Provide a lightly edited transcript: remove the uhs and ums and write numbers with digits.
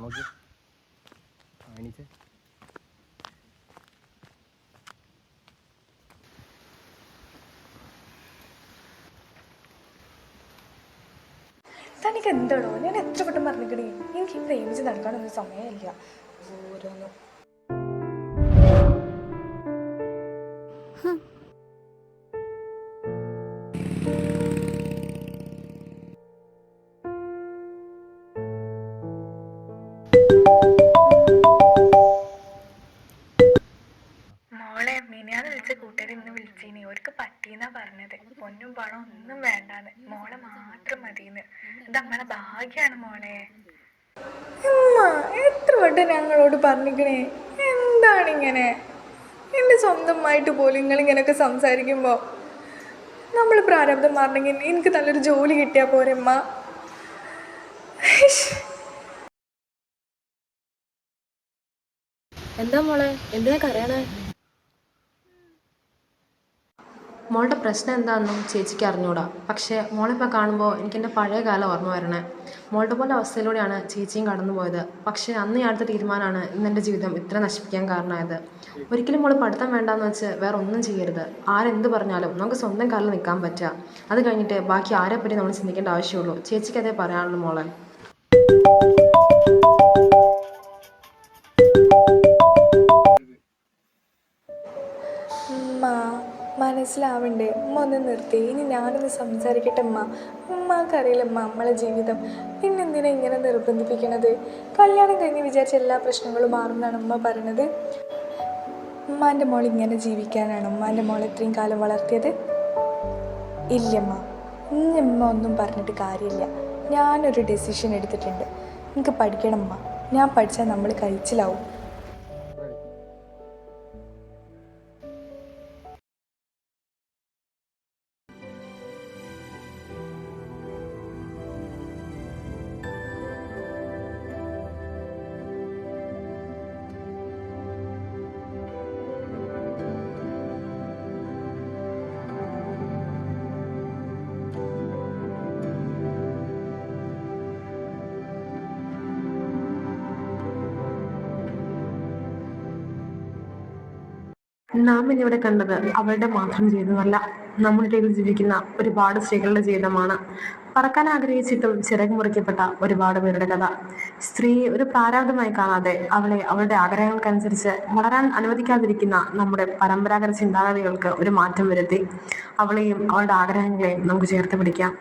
നോക്കി എണീച്ചേ. തനിക്ക് എന്താണോ? ഞാൻ എത്ര വട്ടം പറഞ്ഞിക്കണേ, എനിക്ക് പ്രേമിച്ച് നടക്കാനൊന്നും സമയമില്ല. ഓരോന്നും മോളെ മിനിയാന്ന് വിളിച്ച കൂട്ടുകാർ ഇന്ന് വിളിച്ചീനി. അവർക്ക് പറ്റീന്നാ പറഞ്ഞത്. പൊന്നും പണം ഒന്നും വേണ്ടാന്ന്, മോളെ മാത്രം മതിന്ന്. ഇത് നമ്മളെ ഭാഗ്യാണ് മോളെ. എത്ര വട്ടം ഞങ്ങളോട് പറഞ്ഞിക്കണേ, എന്താണിങ്ങനെ? എൻ്റെ സ്വന്തമായിട്ട് പോലും നിങ്ങളിങ്ങനെയൊക്കെ സംസാരിക്കുമ്പോൾ നമ്മൾ പ്രാരബ്ധം മാറണമെങ്കിൽ എനിക്ക് നല്ലൊരു ജോലി കിട്ടിയാൽ പോരമ്മ. എന്താ മോളെ, എന്തിനാ കരയണേ? മോളുടെ പ്രശ്നം എന്താണെന്നും ചേച്ചിക്ക് അറിഞ്ഞൂടാ. പക്ഷേ മോളിപ്പോൾ കാണുമ്പോൾ എനിക്ക് എൻ്റെ പഴയ കാലം ഓർമ്മ വരണേ. മോളുടെ പോലെ അവസ്ഥയിലൂടെയാണ് ചേച്ചിയും കടന്നു പോയത്. പക്ഷേ അന്ന് ഞാൻ എടുത്ത തീരുമാനമാണ് ഇന്നെൻ്റെ ജീവിതം ഇത്ര നശിപ്പിക്കാൻ കാരണമായത്. ഒരിക്കലും മോൾ പഠിത്തം വേണ്ടാന്ന് വെച്ച് വേറെ ഒന്നും ചെയ്യരുത്. ആരെന്ത് പറഞ്ഞാലും നമുക്ക് സ്വന്തം കാലിൽ നിൽക്കാൻ പറ്റുക. അത് കഴിഞ്ഞിട്ട് ബാക്കി ആരെപ്പറ്റി നമ്മൾ ചിന്തിക്കേണ്ട ആവശ്യമുള്ളൂ. ചേച്ചിക്ക് അതേ പറയാനുള്ളൂ മോളെ. ഉമ്മ മനസ്സിലാവണ്ടേ? ഉമ്മ ഒന്ന് നിർത്തി. ഇനി ഞാനൊന്ന് സംസാരിക്കട്ടെ ഉമ്മ. ഉമ്മക്കറിയില്ലമ്മ നമ്മളെ ജീവിതം. പിന്നെന്തിനാ ഇങ്ങനെ നിർബന്ധിപ്പിക്കണത്? കല്യാണം കഴിഞ്ഞ് വിചാരിച്ച എല്ലാ പ്രശ്നങ്ങളും മാറുമെന്നാണ് ഉമ്മ പറയണത്. ഉമ്മാൻ്റെ മോൾ ഇങ്ങനെ ജീവിക്കാനാണ് ഉമ്മാൻ്റെ മോൾ ഇത്രയും കാലം വളർത്തിയത്? ഇല്ലമ്മ, ഇനി ഉമ്മ ഒന്നും പറഞ്ഞിട്ട് കാര്യമില്ല. ഞാനൊരു ഡെസിഷൻ എടുത്തിട്ടുണ്ട്. എനിക്ക് പഠിക്കണം ഉമ്മ. ഞാൻ പഠിച്ചാൽ നമ്മൾ കഴിച്ചിലാവും. നാം ഇന്നിവിടെ കണ്ടത് അവളുടെ മാത്രം ജീവിതമല്ല, നമ്മുടെ ഇടയിൽ ജീവിക്കുന്ന ഒരുപാട് സ്ത്രീകളുടെ ജീവിതമാണ്. പറക്കാൻ ആഗ്രഹിച്ചിട്ടും ചിറക് മുറിക്കപ്പെട്ട ഒരുപാട് പേരുടെ കഥ. സ്ത്രീ ഒരു പ്രാരാബ്ധമായി കാണാതെ അവളെ അവളുടെ ആഗ്രഹങ്ങൾക്കനുസരിച്ച് വളരാൻ അനുവദിക്കാതിരിക്കുന്ന നമ്മുടെ പരമ്പരാഗത ചിന്താഗതികൾക്ക് ഒരു മാറ്റം വരുത്തി അവളെയും അവളുടെ ആഗ്രഹങ്ങളെയും നമുക്ക് ചേർത്ത് പിടിക്കാം.